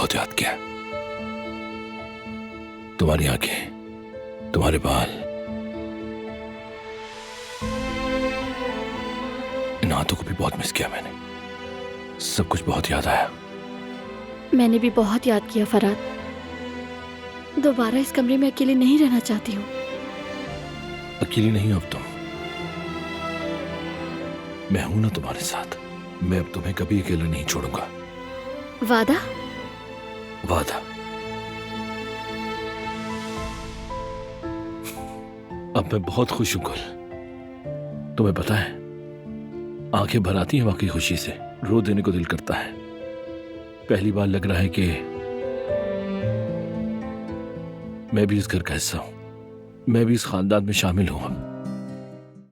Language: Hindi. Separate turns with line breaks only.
बहुत याद किया। तुम्हारी आंखें, तुम्हारे बाल, इन हाथों को भी बहुत मिस किया मैंने। सब कुछ बहुत याद आया।
मैंने भी बहुत याद किया फरहाद। दोबारा इस कमरे में अकेले नहीं रहना चाहती हूँ।
अकेली नहीं हो अब तुम, मैं हूं ना तुम्हारे साथ। मैं अब तुम्हें कभी अकेला नहीं छोड़ूंगा।
वादा?
वादा। अब मैं बहुत खुश हूं गुल। तुम्हें पता है, आंखें भर आती हैं वाकई खुशी से, रो देने को दिल करता है। पहली बार लग रहा है कि मैं भी इस घर का हिस्सा हूं, मैं भी इस खानदान में शामिल हूं। अब